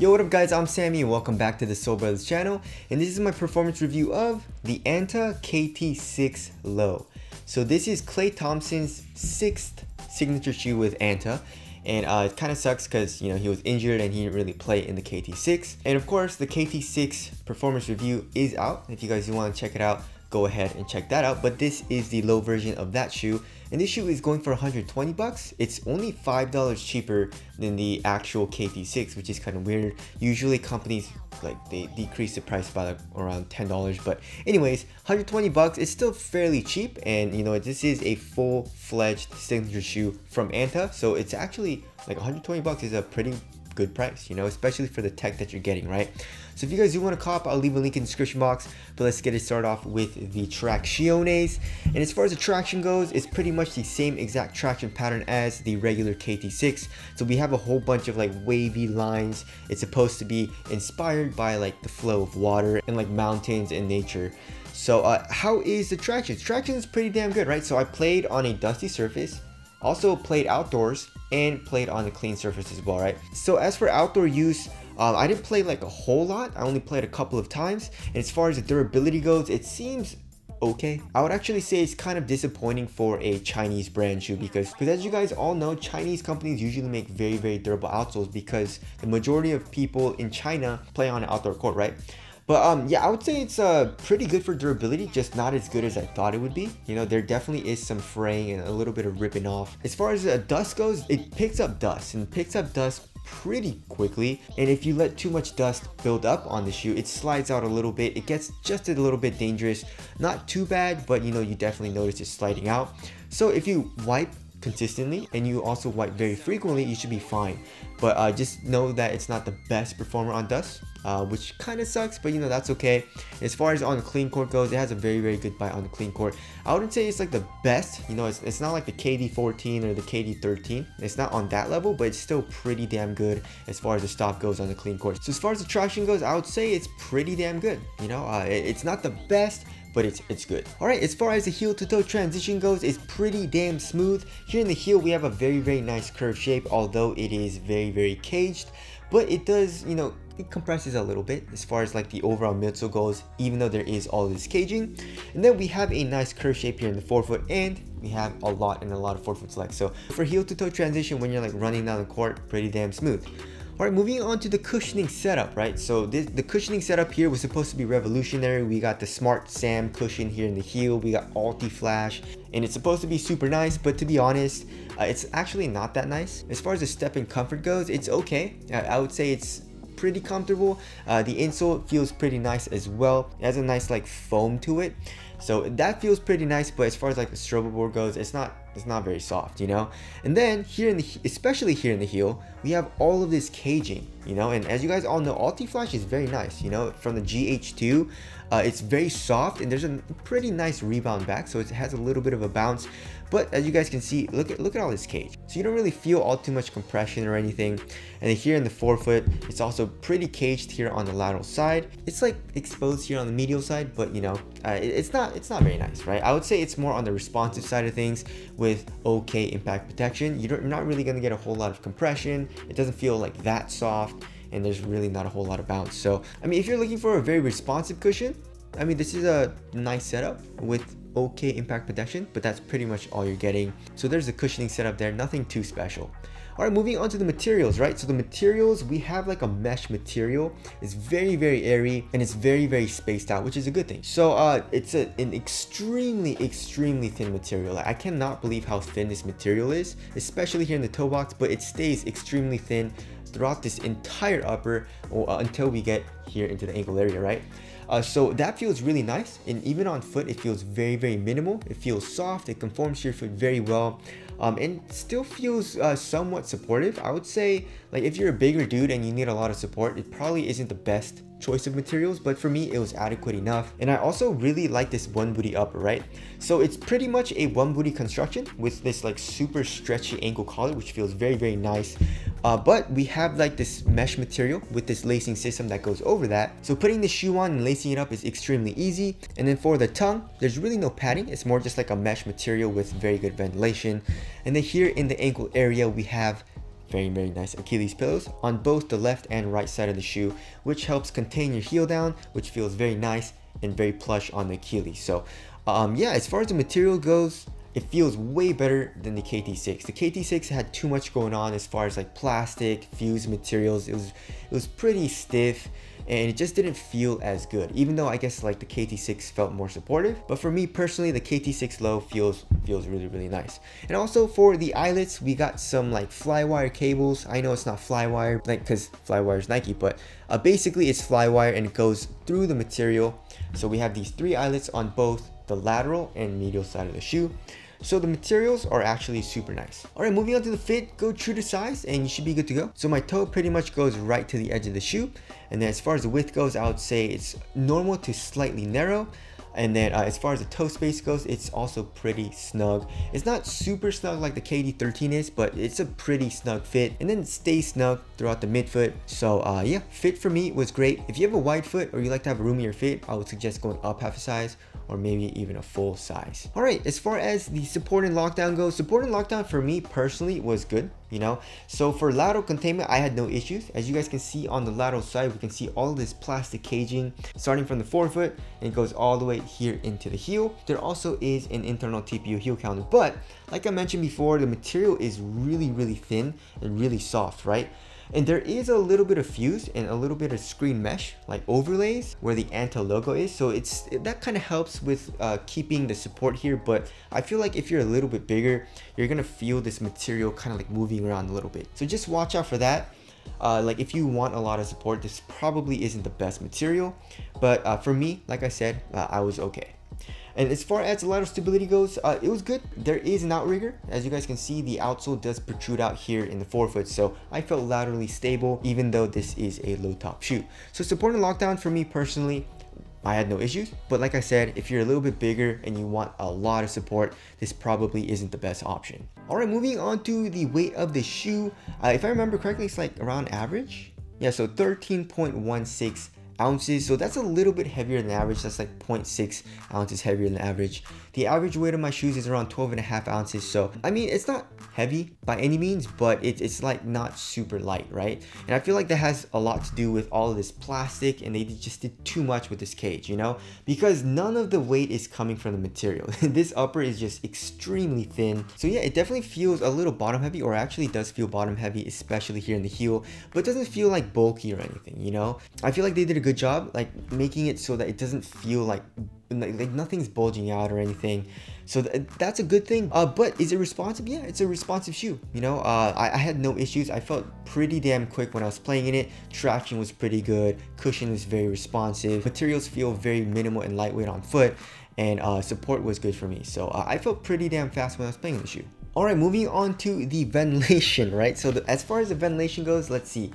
Yo, what up guys, I'm Sammy and welcome back to the Soul Brothers channel, and this is my performance review of the Anta Kt 6 Low. So this is Klay Thompson's 6th signature shoe with Anta, and it kind of sucks because he was injured and he didn't really play in the KT6. And of course the KT6 performance review is out. If you guys do want to check it out, go ahead and check that out. But this is the low version of that shoe, and this shoe is going for 120 bucks. It's only $5 cheaper than the actual KT6, which is kind of weird. Usually companies they decrease the price by around $10, but anyways, 120 bucks is still fairly cheap. And this is a full-fledged signature shoe from Anta, so it's actually like 120 bucks is a pretty good price, especially for the tech that you're getting, right? So if you guys do want to cop, I'll leave a link in the description box, but let's get it started off with the tracciones. And as far as the traction goes, it's pretty much the same exact traction pattern as the regular KT6. So we have a whole bunch of wavy lines. It's supposed to be inspired by the flow of water and mountains and nature. So how is the traction? Traction is pretty damn good, right? So I played on a dusty surface, also played outdoors, and played on a clean surface as well, right? So as for outdoor use, I didn't play a whole lot. I only played a couple of times, and as far as the durability goes, it seems okay. I would actually say it's kind of disappointing for a Chinese brand shoe because as you guys all know, Chinese companies usually make very durable outsoles because the majority of people in China play on an outdoor court, right? But yeah, I would say it's pretty good for durability, just not as good as I thought it would be. There definitely is some fraying and a little bit of ripping off. As far as dust goes, it picks up dust and picks up dust pretty quickly, and if you let too much dust build up on the shoe, it slides out a little bit. It gets just a little bit dangerous. Not too bad, but you definitely notice it sliding out. So if you wipe consistently and you also wipe very frequently, you should be fine. But just know that it's not the best performer on dust, which kind of sucks, but that's okay. As far as on the clean court goes, it has a very good bite on the clean court. I wouldn't say it's the best, it's not like the KD14 or the KD13. It's not on that level, but it's still pretty damn good as far as the stop goes on the clean court. So as far as the traction goes, I would say it's pretty damn good. It's not the best, but it's good. Alright, as far as the heel to toe transition goes, it's pretty damn smooth. Here in the heel, we have a very nice curved shape, although it is very caged, but it does, it compresses a little bit as far as the overall midsole goes, even though there is all this caging. And then we have a nice curve shape here in the forefoot, and we have a lot of forefoot select. So for heel to toe transition, when you're running down the court, pretty damn smooth. Alright, moving on to the cushioning setup, right? So the cushioning setup here was supposed to be revolutionary. We got the Smart Sam cushion here in the heel. We got Alti-Flash, and it's supposed to be super nice, but to be honest, it's actually not that nice. As far as the step and comfort goes, it's okay. I would say it's pretty comfortable. The insole feels pretty nice as well. It has a nice foam to it, so that feels pretty nice. But as far as the strobe board goes, it's not very soft, And then here especially here in the heel, we have all of this caging, and as you guys all know, Alti-Flash is very nice, from the GH2. It's very soft, and there's a pretty nice rebound back, so it has a little bit of a bounce. But as you guys can see, look at all this cage, so you don't really feel all too much compression or anything. And then here in the forefoot, it's also pretty caged here on the lateral side. It's exposed here on the medial side, but it's not very nice, right? I would say it's more on the responsive side of things with okay impact protection. You're not really going to get a whole lot of compression. It doesn't feel that soft, and there's really not a whole lot of bounce. So I mean, if you're looking for a very responsive cushion, I mean, this is a nice setup with okay impact protection, but that's pretty much all you're getting. So there's the cushioning setup there, nothing too special. Alright, moving on to the materials, right? So the materials, we have a mesh material. It's very airy, and it's very spaced out, which is a good thing. So it's an extremely thin material. I cannot believe how thin this material is, especially here in the toe box, but it stays extremely thin throughout this entire upper until we get here into the ankle area, right? So that feels really nice, and even on foot it feels very minimal. It feels soft, it conforms to your foot very well, and still feels somewhat supportive. I would say if you're a bigger dude and you need a lot of support, it probably isn't the best choice of materials, but for me it was adequate enough. And I also really like this one booty upper, right? So it's pretty much a one booty construction with this super stretchy ankle collar, which feels very nice. But we have this mesh material with this lacing system that goes over that, so putting the shoe on and lacing it up is extremely easy. And then for the tongue, there's really no padding. It's more just a mesh material with very good ventilation. And then here in the ankle area, we have very nice Achilles pillows on both the left and right side of the shoe, which helps contain your heel down, which feels very nice and very plush on the Achilles. So yeah, as far as the material goes, it feels way better than the KT6. The KT6 had too much going on as far as like plastic, fused materials. It was pretty stiff, and it just didn't feel as good, even though I guess like the KT6 felt more supportive. But for me personally, the KT6 low feels really nice. And also for the eyelets, we got some like flywire cables. I know it's not flywire, like, because flywire is Nike, but basically it's flywire and it goes through the material. So we have these 3 eyelets on both the lateral and medial side of the shoe. So the materials are actually super nice. Alright, moving on to the fit, go true to size and you should be good to go. So my toe pretty much goes right to the edge of the shoe. And then as far as the width goes, I would say it's normal to slightly narrow. And then as far as the toe space goes, it's also pretty snug. It's not super snug like the KD13 is, but it's a pretty snug fit. And then it stays snug throughout the midfoot. So yeah, fit for me was great. If you have a wide foot or you like to have a roomier fit, I would suggest going up half a size, or maybe even a full size. All right, as far as the support and lockdown goes, support and lockdown for me personally was good, you know. So for lateral containment, I had no issues. As you guys can see on the lateral side, we can see all this plastic caging starting from the forefoot, and it goes all the way here into the heel. There also is an internal TPU heel counter, but like I mentioned before, the material is really thin and really soft, right? And there is a little bit of fuse and a little bit of screen mesh like overlays where the Anta logo is, so that kind of helps with keeping the support here. But I feel like if you're a little bit bigger, you're gonna feel this material kind of like moving around a little bit, so just watch out for that. Like if you want a lot of support, this probably isn't the best material, but for me, like I said, I was okay. And as far as the lateral stability goes, it was good. There is an outrigger. As you guys can see, the outsole does protrude out here in the forefoot, so I felt laterally stable even though this is a low top shoe. So support and lockdown for me personally, I had no issues. But like I said, if you're a little bit bigger and you want a lot of support, this probably isn't the best option. All right, moving on to the weight of the shoe. If I remember correctly, it's like around average. Yeah, so 13.16 ounces, so that's a little bit heavier than average. That's like 0.6 ounces heavier than average. The average weight of my shoes is around 12.5 ounces, so I mean, it's not heavy by any means, but it's like not super light, right? And I feel like that has a lot to do with all of this plastic, and they just did too much with this cage, you know, because none of the weight is coming from the material. This upper is just extremely thin, so yeah, it definitely feels a little bottom heavy, or actually does feel bottom heavy, especially here in the heel, but it doesn't feel like bulky or anything, you know. I feel like they did a good job like making it so that it doesn't feel like nothing's bulging out or anything, so that's a good thing. But is it responsive? Yeah, it's a responsive shoe, you know. I had no issues. I felt pretty damn quick when I was playing in it. Traction was pretty good, cushion is very responsive, materials feel very minimal and lightweight on foot, and support was good for me, so I felt pretty damn fast when I was playing in the shoe. All right, moving on to the ventilation, right? So as far as the ventilation goes, let's see.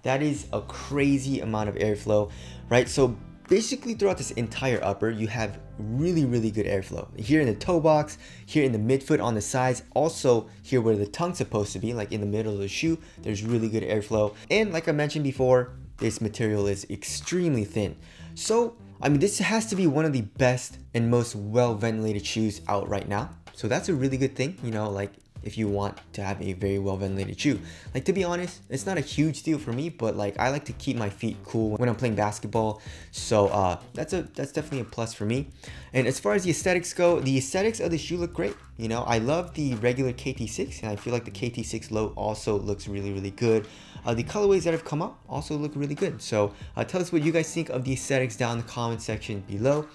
That is a crazy amount of airflow, right? So basically throughout this entire upper, you have really good airflow. Here in the toe box, here in the midfoot on the sides, also here where the tongue's supposed to be, like in the middle of the shoe, there's really good airflow. And like I mentioned before, this material is extremely thin. So, I mean, this has to be one of the best and most well-ventilated shoes out right now. So that's a really good thing, you know, like if you want to have a very well ventilated shoe. Like, to be honest, it's not a huge deal for me, but like I like to keep my feet cool when I'm playing basketball, so that's definitely a plus for me. And as far as the aesthetics go, the aesthetics of the shoe look great. You know, I love the regular KT6, and I feel like the KT6 low also looks really good. The colorways that have come up also look really good. So tell us what you guys think of the aesthetics down in the comment section below.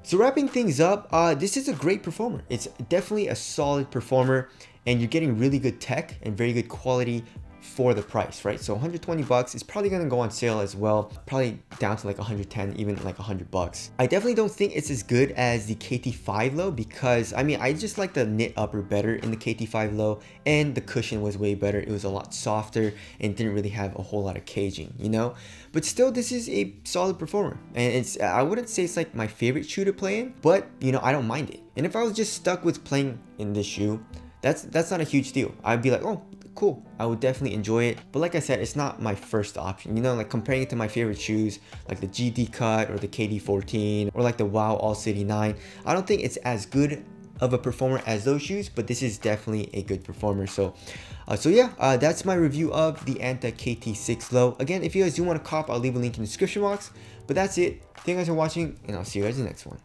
So wrapping things up, this is a great performer. It's definitely a solid performer, and you're getting really good tech and very good quality for the price, right? So 120 bucks is probably gonna go on sale as well, probably down to like 110, even like 100 bucks. I definitely don't think it's as good as the KT5 low, because I mean, I just like the knit upper better in the KT5 low, and the cushion was way better. It was a lot softer and didn't really have a whole lot of caging, you know. But still, this is a solid performer, and I wouldn't say it's like my favorite shoe to play in, but you know, I don't mind it. And if I was just stuck with playing in this shoe, that's not a huge deal. I'd be like, oh, cool, I would definitely enjoy it. But like I said, it's not my first option, you know. Like comparing it to my favorite shoes like the GD Cut or the KD14 or like the Wow All City 9, I don't think it's as good of a performer as those shoes, but this is definitely a good performer. So yeah, that's my review of the Anta Kt 6 Low. Again, if you guys do want to cop, I'll leave a link in the description box. But that's it. Thank you guys for watching, and I'll see you guys in the next one.